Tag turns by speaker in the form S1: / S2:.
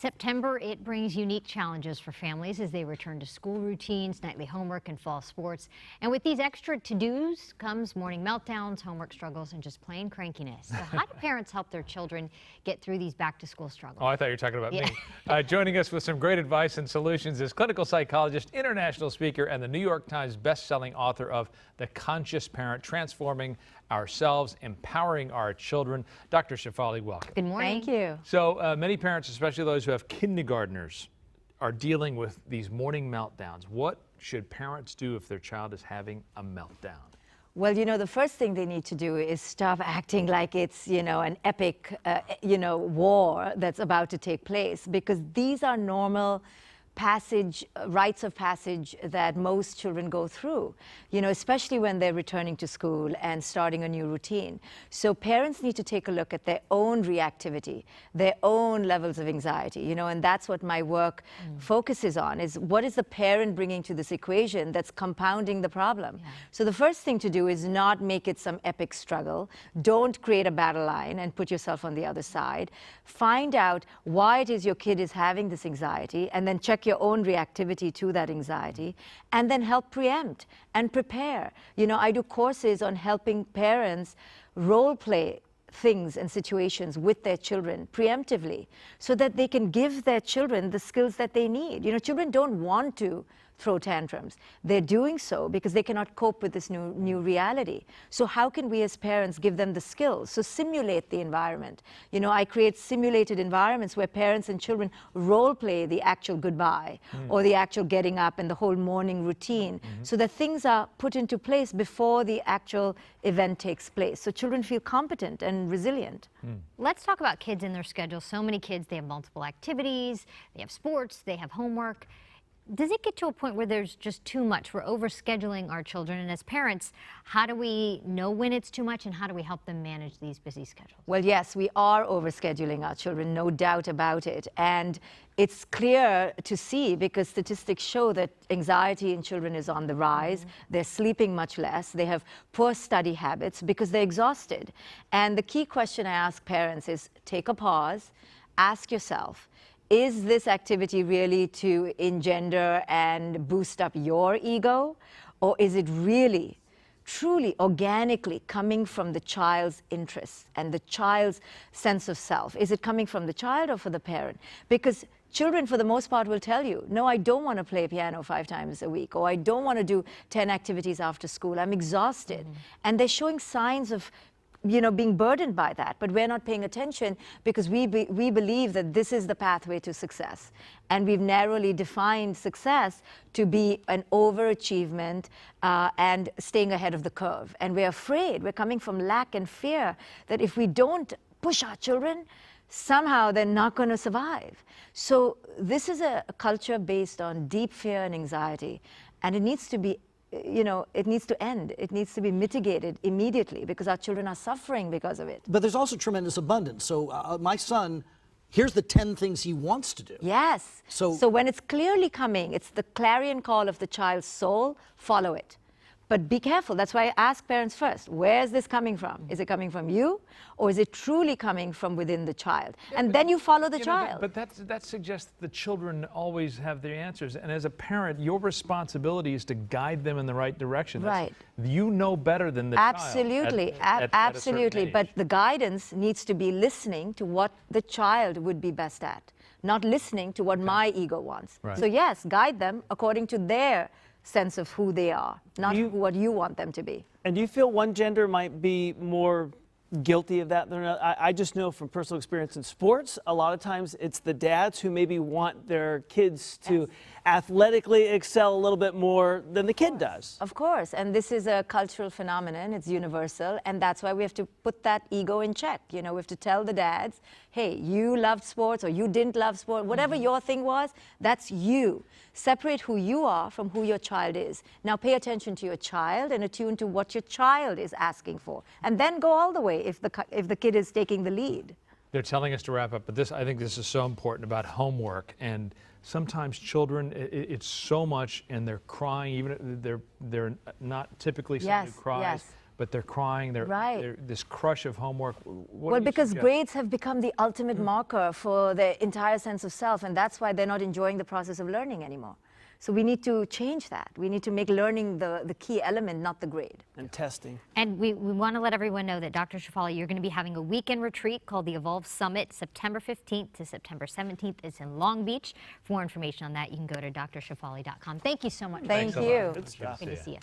S1: September, it brings unique challenges for families as they return to school routines, nightly homework, and fall sports. And with these extra to-dos comes morning meltdowns, homework struggles, and just plain crankiness. So how do parents help their children get through these back-to-school struggles?
S2: Oh, I thought you were talking about me. Joining us with some great advice and solutions is clinical psychologist, international speaker, and the New York Times best-selling author of The Conscious Parent, Transforming Ourselves, Empowering Our Children. Dr. Shefali, welcome.
S1: Good morning.
S3: Thank you.
S2: So many parents, especially those who have kindergartners, are dealing with these morning meltdowns. What should parents do if their child is having a meltdown?
S3: Well, the first thing they need to do is stop acting like it's, an epic, war that's about to take place, because these are normal rites of passage that most children go through, especially when they're returning to school and starting a new routine. So parents need to take a look at their own reactivity, their own levels of anxiety, and that's what my work focuses on, is what is the parent bringing to this equation that's compounding the problem. So the first thing to do is not make it some epic struggle. Don't create a battle line and put yourself on the other side. Find out why it is your kid is having this anxiety, and then check your own reactivity to that anxiety, and then help preempt and prepare. I do courses on helping parents role play things and situations with their children preemptively, so that they can give their children the skills that they need. Children don't want to throw tantrums. They're doing so because they cannot cope with this new reality. So how can we as parents give them the skills? So simulate the environment. I create simulated environments where parents and children role play the actual goodbye or the actual getting up and the whole morning routine, so that things are put into place before the actual event takes place. So children feel competent and resilient.
S1: Let's talk about kids and their schedule. So many kids, they have multiple activities, they have sports, they have homework. Does it get to a point where there's just too much? We're overscheduling our children, and as parents, how do we know when it's too much, and how do we help them manage these busy schedules?
S3: Well, yes, we are overscheduling our children, no doubt about it. And it's clear to see, because statistics show that anxiety in children is on the rise. They're sleeping much less. They have poor study habits because they're exhausted. And the key question I ask parents is, take a pause, ask yourself, is this activity really to engender and boost up your ego? Or is it really, truly, organically coming from the child's interests and the child's sense of self? Is it coming from the child or for the parent? Because children, for the most part, will tell you, no, I don't want to play piano 5 times a week, or I don't want to do 10 activities after school. I'm exhausted. And they're showing signs of being burdened by that, but we're not paying attention because we believe that this is the pathway to success. And we've narrowly defined success to be an overachievement and staying ahead of the curve. And we're afraid, we're coming from lack and fear, that if we don't push our children, somehow they're not going to survive. So this is a culture based on deep fear and anxiety, and it needs to be it needs to end. It needs to be mitigated immediately, because our children are suffering because of it.
S4: But there's also tremendous abundance. So my son, here's the 10 things he wants to do.
S3: Yes. So when it's clearly coming, it's the clarion call of the child's soul, follow it. But be careful. That's why I ask parents first, where is this coming from? Is it coming from you, or is it truly coming from within the child? And then you follow the child.
S2: But that suggests that the children always have their answers. And as a parent, your responsibility is to guide them in the right direction.
S3: Right.
S2: You know better than the
S3: absolutely,
S2: child.
S3: Absolutely. But the guidance needs to be listening to what the child would be best at, not listening to what my ego wants.
S2: Right.
S3: So yes, guide them according to their sense of who they are, not what you want them to be.
S5: And do you feel one gender might be more guilty of that than another? I just know from personal experience in sports, a lot of times it's the dads who maybe want their kids to athletically excel a little bit more than the kid does.
S3: Of course, and this is a cultural phenomenon, it's universal, and that's why we have to put that ego in check. We have to tell the dads, hey, you loved sports or you didn't love sport, whatever your thing was, that's you. Separate who you are from who your child is. Now pay attention to your child and attune to what your child is asking for, and then go all the way if the kid is taking the lead.
S2: They're telling us to wrap up, but I think this is so important about homework. And sometimes children, it's so much, and they're crying, even they're not typically someone who cries. but they're crying, they're this crush of homework.
S3: Well, because grades have become the ultimate marker for their entire sense of self, and that's why they're not enjoying the process of learning anymore. So we need to change that. We need to make learning the key element, not the grade.
S5: And testing.
S1: And we want to let everyone know that Dr. Shefali, you're going to be having a weekend retreat called the Evolve Summit, September 15th to September 17th. It's in Long Beach. For more information on that, you can go to drshefali.com. Thank you so much.
S3: Thank you.
S5: Good stuff.
S1: Good to see you.